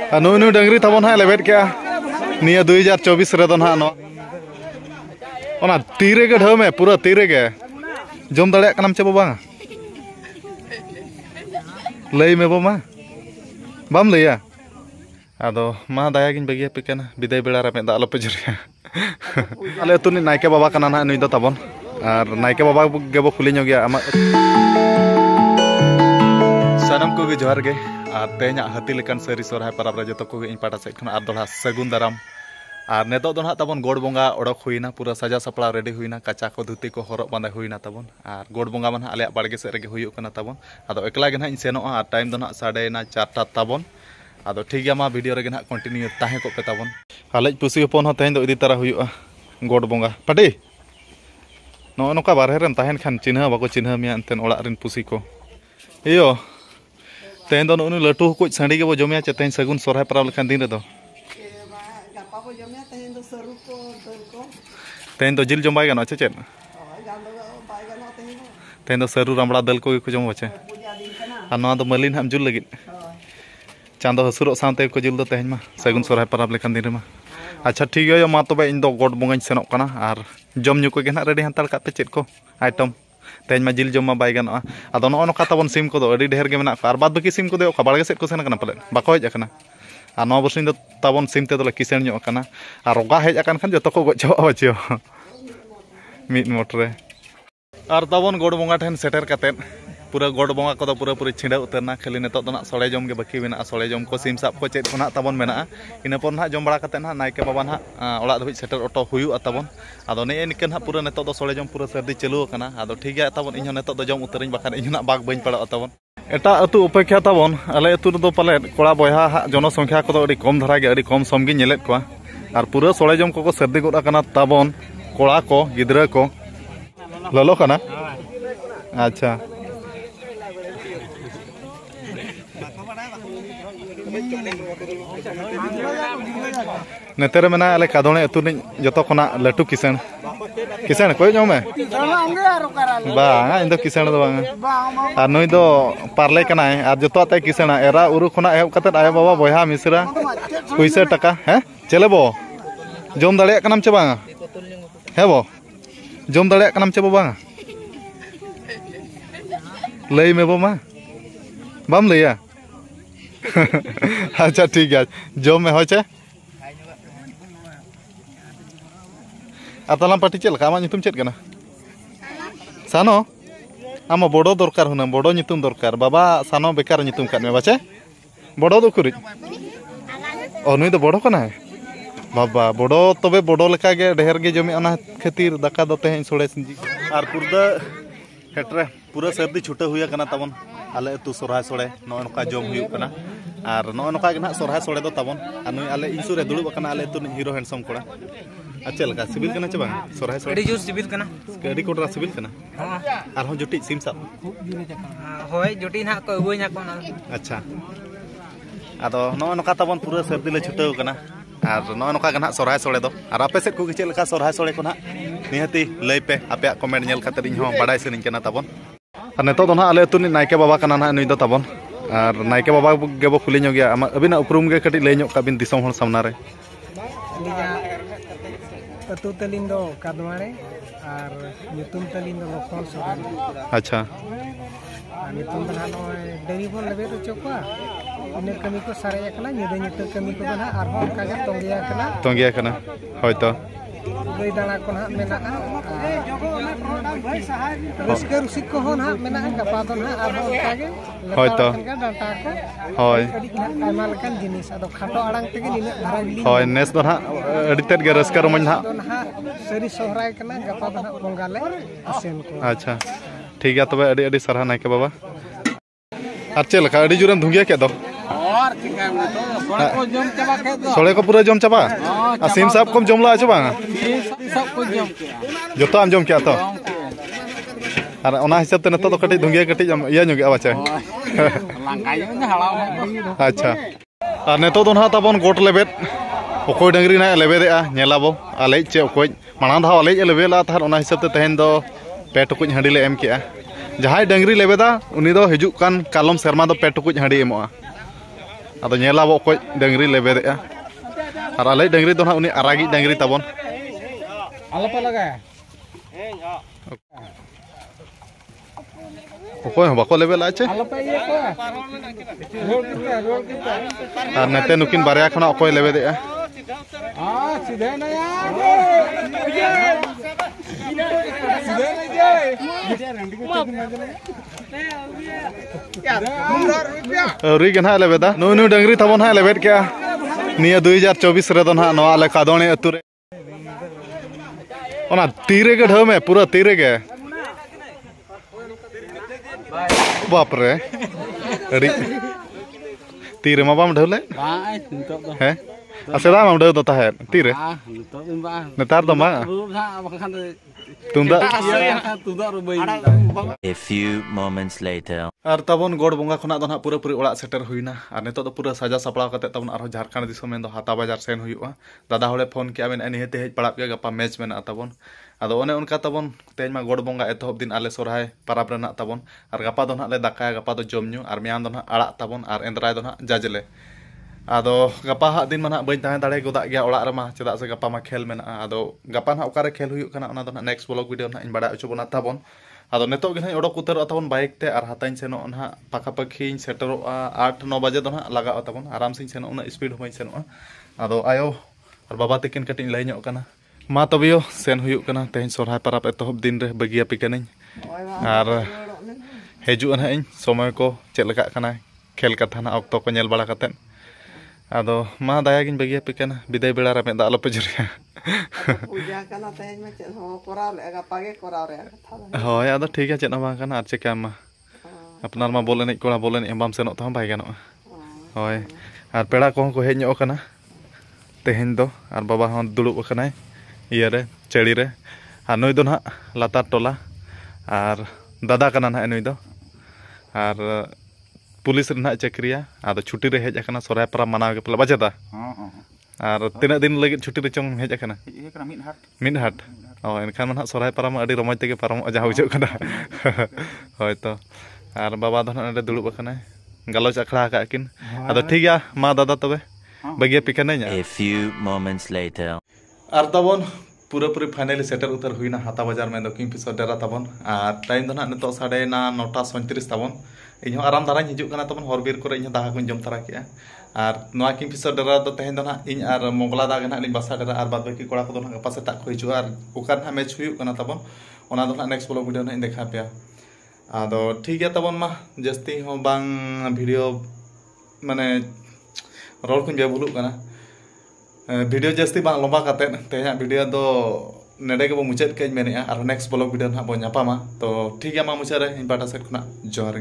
नुई dungaree तबन हाँ लेबेद के निया 2024 रे दन हाँ नो ओना तीरे के ढो में पूरा तीरे के जम दड़े कनाम चे बाबा लई में बाबा बाम लैया आदो मा दाया गिन बगिया पे कना बिदाय बेड़ा रे में दा आलोपे जरिया आले तुनि नायके बाबा कना ना नुई दो तबन और नायके बाबा गेबो खुली नो गया आमा सानम को जोहार गे और तेना हाथी लेकान सारी सोरहाय परब रे जतो को इन पाटा सेट खन आर दोड़ा सगुन दाराम और नेतो दो तबन गोड़ बोंगा ओडक हुईना पूरा सजा सपड़ा रेडी हुईना कचा को धुती को हरक बांधे हुईना तबन और गोड़ बोंगा मन आले बाड़गे से रेगे हुयुक कना तबन आदो एकला गे ना इन सेनो और टाइम दो ना 4:30 तबन आदो ठीक गया मा वीडियो रे गे ना कंटिन्यू ताहे को पे तबन आले पुसी हपन हो तेन दो इदी तारा हुयुआ गोड़ बोंगा पाटी नो नोका बारहे रेम ताहेन खान चिन्ह बाको चिन्ह मिया अंतन ओड़ा रिन पुसी को इयो तेन दो नु लटू को सांडी के बो जमिया चे तेन सगुन सोरहाय परब लेखान दिन रे दो तेन दो जिल जमाय गानो चेचेत तेन दो सरू रामड़ा दल को जम बचे और नवा दो मलिन हम जुल लगित चांदो हसुरो सानते को जिल दो तेन मा सगुन सोरहाय परब लेखान दिन रे मा अच्छा ठीक है मा तबे इन दो गोड बोंगाñ सेनोक कना और जम न्यू को गे ना रेडी हंताल कापे चेत को आइटम तेन मा जिल जम मा बाय गानो आदो नो नका तबन सिम को दो अडी ढेर गे मेना और बाद बाकी सिम को दे बाड़गे सेट को सेन कना पले बाको हेज अकना और नवा बसिन दो तबन सिम ते दो किसेन ᱧᱚᱜ कना और रोगा हेज अकन खान जतो को गच चाबा बचियो मिट मोटरे और तबन गोड बोंगा ठेन सेटर काते पूरा गोड बोंगा को पूरा पूरी छिंडा उतरना खाली नेतो दो ना सोळे जम गे बाकी मेना सोळे जम को सिम साब को चेत कोना तबन मेना इना पर ना जम बड़ा काते ना नायके बाबा ना ओड़ा धबि सेटर ऑटो हुयु तबन आदो ने निकन हा पूरा नेतो दो सोळे जम पूरा सर्दी चालू कना आदो ठीक गया तबन इन नेतो दो जम उतरिन बाखान इन ना बाग बइन पड़ा तबन एटा अतु उपेक्षा तबन आले अतु दो पाले कोड़ा बयहा जनसंख्या को अडी कम धरा गे अडी कम सम गे नेलेत कोआ और पूरा सोळे जम को सर्दी गोड कना तबन कोड़ा को गिदरा को ललो कना अच्छा नेतेरे मेना आले कादोने अतु नि जतो खना लटू किसान किसान कोई जमे बा इन दो किसान दो बांगा और नई दो पारले कनाय और जतो ते किसान एरा उरु खना एहब कते आयो बाबा बयहा मिसरा पैसा टका हैं चले बो जम दाड़े कनाम चे बांगा हे बो जम दाड़े कनाम चे बांगा लई में बो मा बाम लैया अच्छा ठीक है जम में होचे आतालाम पार्टी चल आमा नितुम चेत कना सानो आमा बड़ो दरकार हुना बड़ो नितुम दरकार बाबा सानो बेकार नितुम काट में बाचे बड़ो दो कुरिज ओ नुई दो बड़ो कना बाबा बड़ो तबे बड़ो लेका गे ढेर गे जमे ओना खातिर दाका दो तेहें सोड़े सिंजी और पुरदा हेटरे पूरा सर्दी छुटा हुआ कना तबन आले तु सोरहाय सोड़े नो नका जम हुयु कना और नो नका गे ना सोरहाय सोड़े दो तबन नुई आले इंसुरे दुड़ुब कना आले तु हीरो हैंडसम कोड़ा अच्छा लगा सिविल कना चबा सोरहाय सोड़े अडी जोर सिविल कना अडी कोटरा सिविल कना और हो जुटी सिम साब होय जुटी ना को अगुय ना को अच्छा आदो नो नका तबन पूरा सर्दी ले छुटाव कना और नो नका गना सोरहाय सोड़े दो और आपे सेट को चे लका सोरहाय सोड़े को ना निहती लई पे आपे कमेंट नेल खातिर इन हो बाडाय सेनिन कना तबन और नेतो दो ना आले अतु नायके बाबा कना ना नुई दो तबन और नायके बाबा गेबो खुली नो गया अबिना उपरुम गे कटी लई नो काबिन दिसम हर सामना रे अतु तलिन दो कादवाड़े और नितुम तलिन दो लखन सोरेन अच्छा नितुम दना नो डेरी बोल लेबे तो चोका इन कमी को सारे एकला निदे नित कमी को ना और हो का तोंगिया कना होयतो गई दाना को ना मेना रस्के रुसी को हो ना मेना गपा तो ना और हो का गे होयतो डाटा को होय आयमा लकन जिनिस अदो खाटो आड़ांग तेगे निने धारा ली होय नेस दो ना अडी तेद गे रस्के रमन ना सरी सोहराय कना गपा तो ना बंगाले असेन को अच्छा ठीक है तबे अडी अडी सरहा नायके बाबा और चे लका अडी जुरन धुंगिया के दो और सोळे को जम चाबा के दो सोळे को पूरा जम चाबा आ सिम साब को जमला आछे बांगा सब को जम के जतो आम जम के तो और ओना हिसाब ते नतो तो कटी धुंगिया कटी या नुगे आवाचे लंकाय ने हलाव अच्छा और नेतो दो ना तबन गोट लेबेत ओकोय डंगरी ना लेबेदेआ नेलाबो आले चे ओकोय माना धा आले लेबेला थार ओना हिसाब ते तहेन दो पे टुकुज हांडी ले एम केआ जहाय डंगरी लेबेदा उनी दो हिजुक कान कालम शर्मा दो पे टुकुज हांडी एमोआ ado nyela bo ko dengri lebede ya ar ale dengri do na uni aragi dengri tabon Apa lagi? Okoy bako level ache Apa iya ko? Roll kita. ar nete nukin barya khona okoy lebede ya सीधे ना यार सीधे नहीं री gun हा लेबेदा नु dungaree तबन हा लेबेद क्या निया 2024 रे दन हा नवा ले कादोने अतु रे ओना तीरे के ढमे पूरा तीरे के बाप रे री तीरे मा बाम ढले हैं असेदा माम ढो तो ताहे तीरे नेतार तो मा तुंदा A few moments later. और तबन गोड़ बोंगा खना दो ना पूरा पूरी ओड़ा सेटर हुईना और नेतो तो पूरा साजा सपड़ा कते तबन आरो झारखंड दिसो में दो हाता बाजार सेन हुईवा दादा होले फोन के आबेन एनिहेते हेज पड़ाप के गपा मैच में ना तबन आदो ओने उनका तबन तेज मा गोड़ बोंगा एतहब दिन आले सोरहाय पाराब रेना तबन और गपा दो ना ले दाकाया गपा दो जमन्यू और मियान दो ना आड़ा तबन और एंद्राय दो ना जाजले आदो गपा हा दिन मना बई ताहे दाड़े गोदा गया ओड़ा रमा चेदा से गपा मा खेल मेना आदो गपा ना ओकारे खेल हुई कना ओना दो ना नेक्स्ट ब्लॉग वीडियो ना इन बड़ा अचबोना तबन आदो नेतो गे ना ओडक उतर तबन बाइक ते और हाताइन सेनो ना पाका पखी सेटरो 8-9 बजे दो ना लगा तबन आराम से सेनो ना स्पीड होई सेनो आदो आयो और बाबा तकिन कटिन लई ᱧᱚᱜ कना मा तबियो सेन हुयुक कना तेहन सोरहाय पाराब एतहब दिन रे बगिया पिकनिन और हेजुआ ना इन समय को चेक लगा कना खेल कथा ना ऑक्टो को नेल बड़ा कते आदो मा दाया गिन बगिया पिकना विदाय बेड़ा रे दा आलोपे जरिया पूजा कना तेज में चल हो कोराव ले गपागे कोराव रे कथा होय आदो ठीक है चेना बा कना आर चेका मा अपनार मा बोले नहीं कोड़ा बोले नहीं बाम सेनो तो बाय गानो होय आर पेड़ा को हेज ᱧᱚᱜ कना तेहन दो आर बाबा हन दुड़ुब कनाय इया रे चेड़ी रे आर नई दो ना लातार टोला आर दादा कना ना नई दो आर पुलिस रे ना चक्रिया आदो छुट्टी रे हेज कना सोराय परा मनाव के पला बजेदा और तीना दिन लगे छुट्टी रे चंग हेज कना मिड हाट ओ एनखान मा सोराय परा मा अडी रमज तेगे पारम जा बुझो कना होय तो और बाबा दो ना दुड़ुब कना गलोच अखड़ा का किन आदो ठीक गया मा दादा तबे बगिया पिकने A few moments later. और तबन पूरा पूरी फाइनली सेटर उतर हुईना हाता बाजार में दो किंगफिशर डेरा तबन और टाइम दो ना नितो 9:37 तबन इन आराम धारा हिजुक कना तबन हरबीर करे इन दाहा को जम तरा किया और नोआ किंगफिशर डेरा दो तेहन दो ना इन और मंगला दाग ना लिन बसा डेरा और बाद बाकी कोड़ा को दो ना गपा सेटा को हिजुआ और ओकर ना मैच हुई कना तबन ओना दो ना नेक्स्ट ब्लॉग वीडियो ना इन देखा पे आदो ठीक है तबन मा जस्ती हो बांग वीडियो माने रोल को बेबुलु कना वीडियो जस्ती बांग लंबा काते तेहा वीडियो दो नेडे के बो मुचाद के मेने और नेक्स्ट ब्लॉग वीडियो ना बो न्यापामा तो ठीक है मा मुचाद रे इन बाटा सेट खना जोहार